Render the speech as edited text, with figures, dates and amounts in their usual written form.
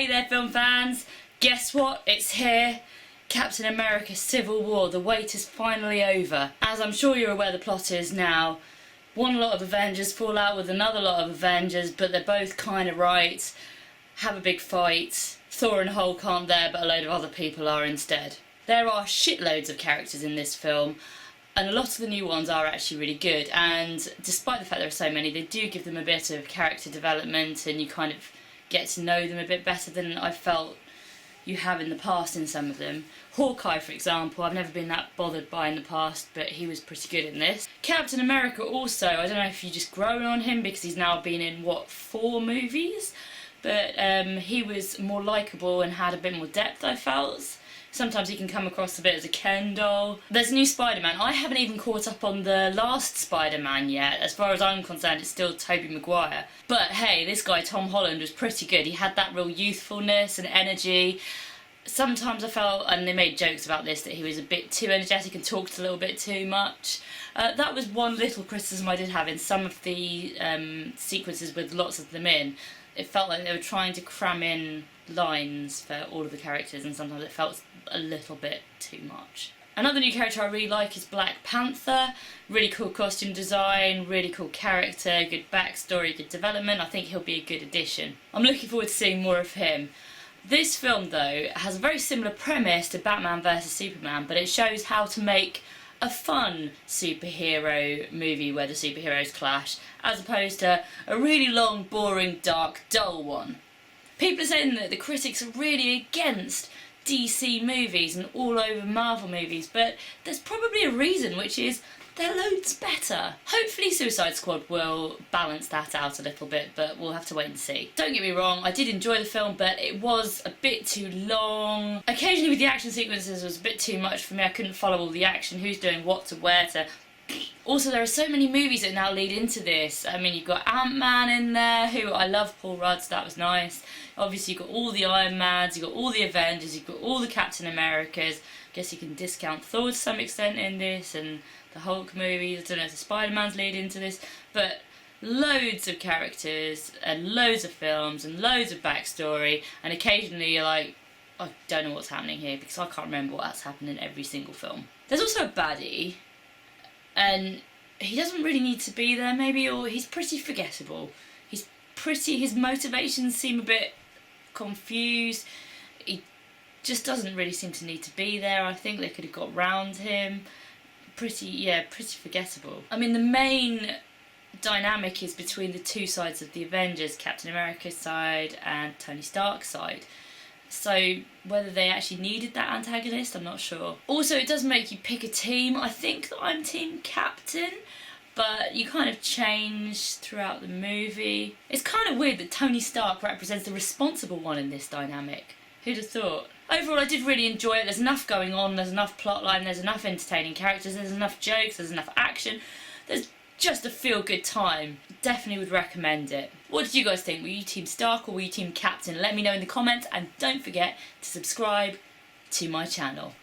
Hey there, film fans! Guess what? It's here. Captain America Civil War. The wait is finally over. As I'm sure you're aware, the plot is now one lot of Avengers fall out with another lot of Avengers, but they're both kind of right, have a big fight. Thor and Hulk aren't there, but a load of other people are instead. There are shitloads of characters in this film, and a lot of the new ones are actually really good, and despite the fact there are so many, they do give them a bit of character development, and you kind of get to know them a bit better than I felt you have in the past in some of them. Hawkeye, for example, I've never been that bothered by in the past, but he was pretty good in this. Captain America also, I don't know if you just grown on him because he's now been in, 4 movies? But he was more likeable and had a bit more depth, I felt. Sometimes he can come across a bit as a Ken doll. There's a new Spider-Man. I haven't even caught up on the last Spider-Man yet. As far as I'm concerned, it's still Tobey Maguire. But hey, this guy Tom Holland was pretty good. He had that real youthfulness and energy. Sometimes I felt, and they made jokes about this, that he was a bit too energetic and talked a little bit too much. That was one little criticism I did have in some of the sequences with lots of them in. It felt like they were trying to cram in lines for all of the characters, and sometimes it felt a little bit too much. Another new character I really like is Black Panther. Really cool costume design, really cool character, good backstory, good development. I think he'll be a good addition. I'm looking forward to seeing more of him. This film, though, has a very similar premise to Batman vs Superman, but it shows how to make a fun superhero movie where the superheroes clash, as opposed to a really long, boring, dark, dull one. People are saying that the critics are really against DC movies and all over Marvel movies, but there's probably a reason, which is they're loads better. Hopefully Suicide Squad will balance that out a little bit, but we'll have to wait and see. Don't get me wrong, I did enjoy the film, but it was a bit too long. Occasionally with the action sequences was a bit too much for me. I couldn't follow all the action, who's doing what to where to. Also, there are so many movies that now lead into this. I mean, you've got Ant-Man in there, who I love Paul Rudd, so that was nice. Obviously, you've got all the Iron Mans, you've got all the Avengers, you've got all the Captain Americas. I guess you can discount Thor to some extent in this, and the Hulk movies. I don't know if the Spider-Man's lead into this, but loads of characters, and loads of films, and loads of backstory, and occasionally you're like, I don't know what's happening here, because I can't remember what's happened in every single film. There's also a baddie, and he doesn't really need to be there maybe, or he's pretty forgettable. His motivations seem a bit confused. He just doesn't really seem to need to be there. I think they could have got round him. Pretty forgettable. I mean, the main dynamic is between the two sides of the Avengers, Captain America's side and Tony Stark's side. So whether they actually needed that antagonist, I'm not sure. Also, it does make you pick a team. I think that I'm Team Captain, but you kind of change throughout the movie. It's kind of weird that Tony Stark represents the responsible one in this dynamic. Who'd have thought? Overall, I did really enjoy it. There's enough going on, there's enough plotline, there's enough entertaining characters, there's enough jokes, there's enough action. There's just a feel-good time. Definitely would recommend it. What did you guys think? Were you Team Stark or were you Team Captain? Let me know in the comments, and don't forget to subscribe to my channel.